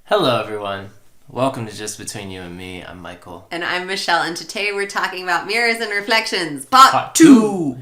Hello, everyone. Welcome to Just Between You and Me. I'm Michael. And I'm Michelle, and today we're talking about mirrors and reflections, part 2.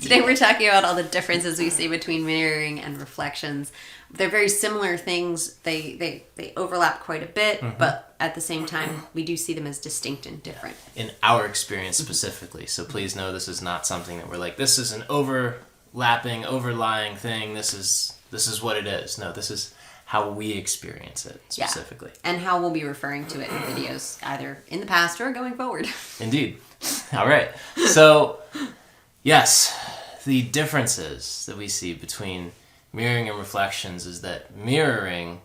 Today we're talking about all the differences we see between mirroring and reflections. They're very similar things. They overlap quite a bit, but at the same time, we do see them as distinct and different. In our experience specifically. So please know this is not something that we're like, this is an overlapping, overlying thing. This is what it is. No, this is how we experience it specifically. Yeah. And how we'll be referring to it in videos, either in the past or going forward. Indeed. All right. So, yes, the differences that we see between mirroring and reflections is that mirroring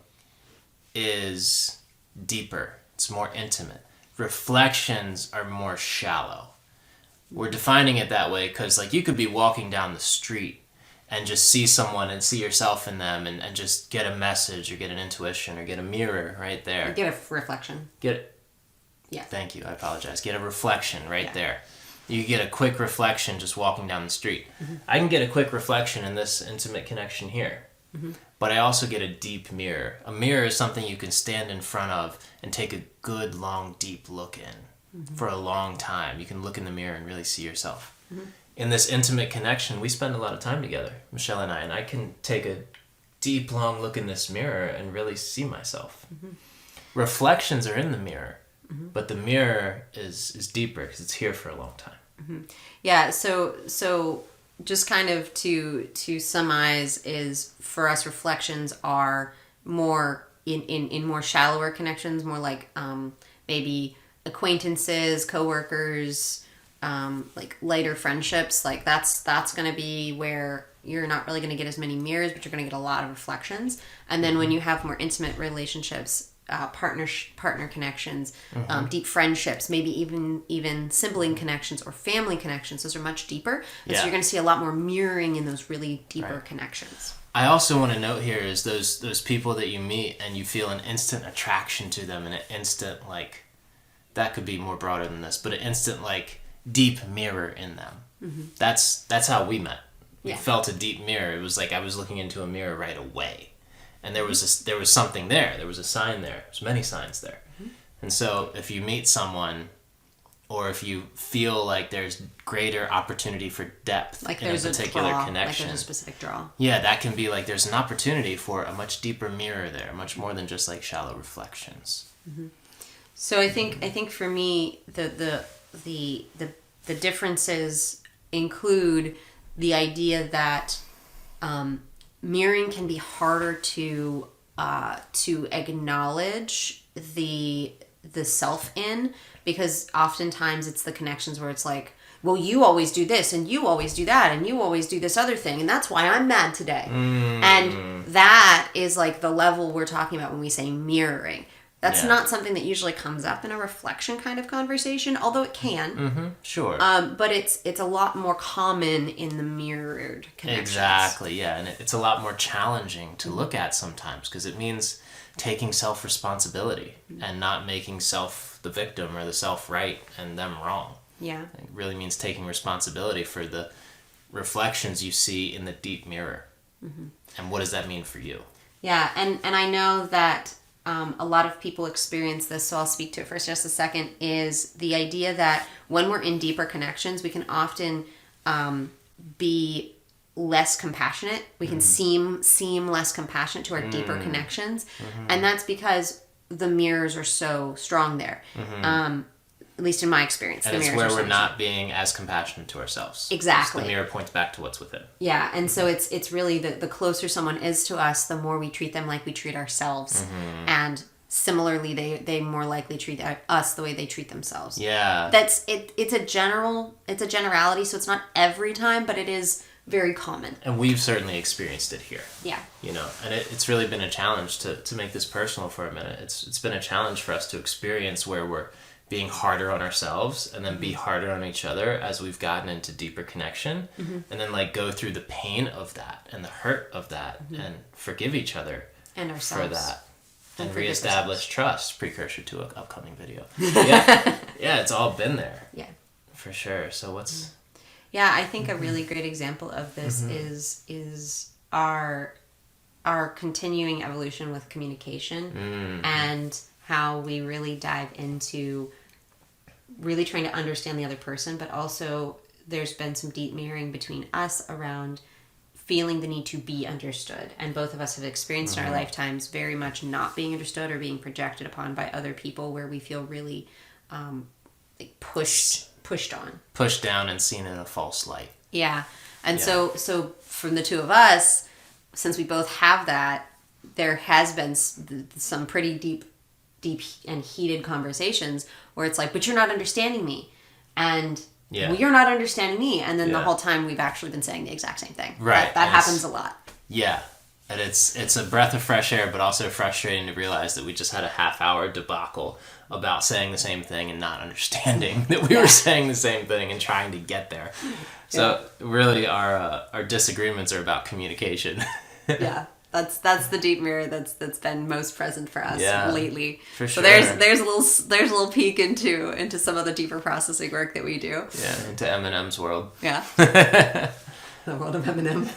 is deeper. It's more intimate. Reflections are more shallow. We're defining it that way because, like, you could be walking down the street and just see someone and see yourself in them and just get a message or get an intuition or get a mirror right there. Get a reflection. Yeah. Thank you. I apologize. Get a reflection right there. You get a quick reflection just walking down the street. I can get a quick reflection in this intimate connection here. But I also get a deep mirror. A mirror is something you can stand in front of and take a good, long, deep look in for a long time. You can look in the mirror and really see yourself. In this intimate connection, we spend a lot of time together, Michelle and I can take a deep, long look in this mirror and really see myself. Reflections are in the mirror, but the mirror is deeper because it's here for a long time. Yeah, so just kind of to summarize is, for us, reflections are more in more shallower connections, more like maybe acquaintances, coworkers, like lighter friendships. Like that's going to be where you're not really going to get as many mirrors, but you're going to get a lot of reflections. And then when you have more intimate relationships, partner connections, deep friendships, maybe even sibling connections or family connections, those are much deeper. And so you're going to see a lot more mirroring in those really deeper connections. I also want to note here is those people that you meet and you feel an instant attraction to them and an instant, like, that could be more broader than this, but an instant, like, deep mirror in them. That's how we met. We felt a deep mirror. It was like I was looking into a mirror right away. And there was something there. There was a sign there. There's many signs there. And so if you meet someone, or if you feel like there's greater opportunity for depth in a particular connection, like there's a specific draw. Yeah, that can be like there's an opportunity for a much deeper mirror there, much more than just like shallow reflections. So I think for me the differences include the idea that mirroring can be harder to acknowledge the self in, because oftentimes it's the connections where it's like, well, you always do this and you always do that and you always do this other thing and that's why I'm mad today. And that is like the level we're talking about when we say mirroring. That's not something that usually comes up in a reflection kind of conversation, although it can. Sure. But it's a lot more common in the mirrored connections. Exactly, yeah. And it's a lot more challenging to look at sometimes because it means taking self-responsibility and not making self the victim or the self right and them wrong. Yeah. It really means taking responsibility for the reflections you see in the deep mirror. And what does that mean for you? Yeah, and I know that a lot of people experience this, so I'll speak to it for just a second, is the idea that when we're in deeper connections, we can often be less compassionate. We can seem less compassionate to our deeper connections. And that's because the mirrors are so strong there. At least in my experience. And it's where we're not being as compassionate to ourselves. Exactly. The mirror points back to what's within. Yeah, and so it's really the closer someone is to us, the more we treat them like we treat ourselves. And similarly, they more likely treat us the way they treat themselves. Yeah. It's a generality, so it's not every time, but it is very common. And we've certainly experienced it here. Yeah. You know, and it's really been a challenge to make this personal for a minute. It's been a challenge for us to experience where we're being harder on ourselves and then be harder on each other as we've gotten into deeper connection, and then like go through the pain of that and the hurt of that and forgive each other and ourselves for that and reestablish trust, precursor to an upcoming video. Yeah, it's all been there. Yeah, for sure. So what's Yeah, I think a really great example of this is our continuing evolution with communication and how we really dive into really trying to understand the other person, but also there's been some deep mirroring between us around feeling the need to be understood. And both of us have experienced in our lifetimes very much not being understood or being projected upon by other people, where we feel really like pushed on. Pushed down and seen in a false light. Yeah. And so from the two of us, since we both have that, there has been some pretty deep and heated conversations where it's like, but you're not understanding me. And well, you're not understanding me. And then the whole time we've actually been saying the exact same thing. Right. That happens a lot. Yeah. And it's a breath of fresh air, but also frustrating to realize that we just had a half-hour debacle about saying the same thing and not understanding that we were saying the same thing and trying to get there. So really our disagreements are about communication. Yeah. That's the deep mirror that's been most present for us lately. For so sure. there's a little peek into some of the deeper processing work that we do. Yeah, into Eminem's world. Yeah. The world of Eminem.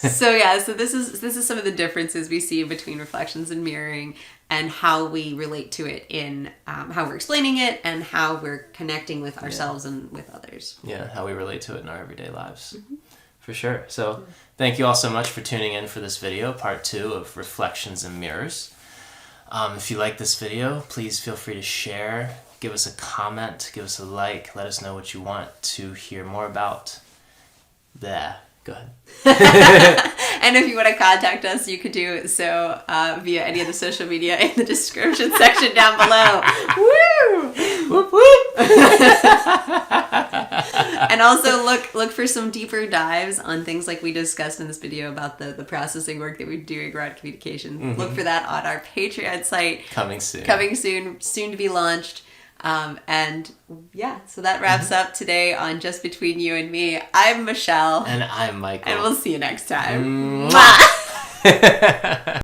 So this is some of the differences we see between reflections and mirroring, and how we relate to it in how we're explaining it and how we're connecting with ourselves and with others. Yeah, how we relate to it in our everyday lives. For sure. So thank you all so much for tuning in for this video, part 2 of Reflections and Mirrors. If you like this video, please feel free to share, give us a comment, give us a like, let us know what you want to hear more about. Go ahead. And if you want to contact us, you could do so via any of the social media in the description section down below. Woo! Whoop, whoop. And also look for some deeper dives on things like we discussed in this video about the processing work that we're doing around communication. Look for that on our Patreon site. Coming soon, soon to be launched. And yeah, so that wraps up today on Just Between You and Me. I'm Michelle. And I'm Michael. And we'll see you next time. Mwah.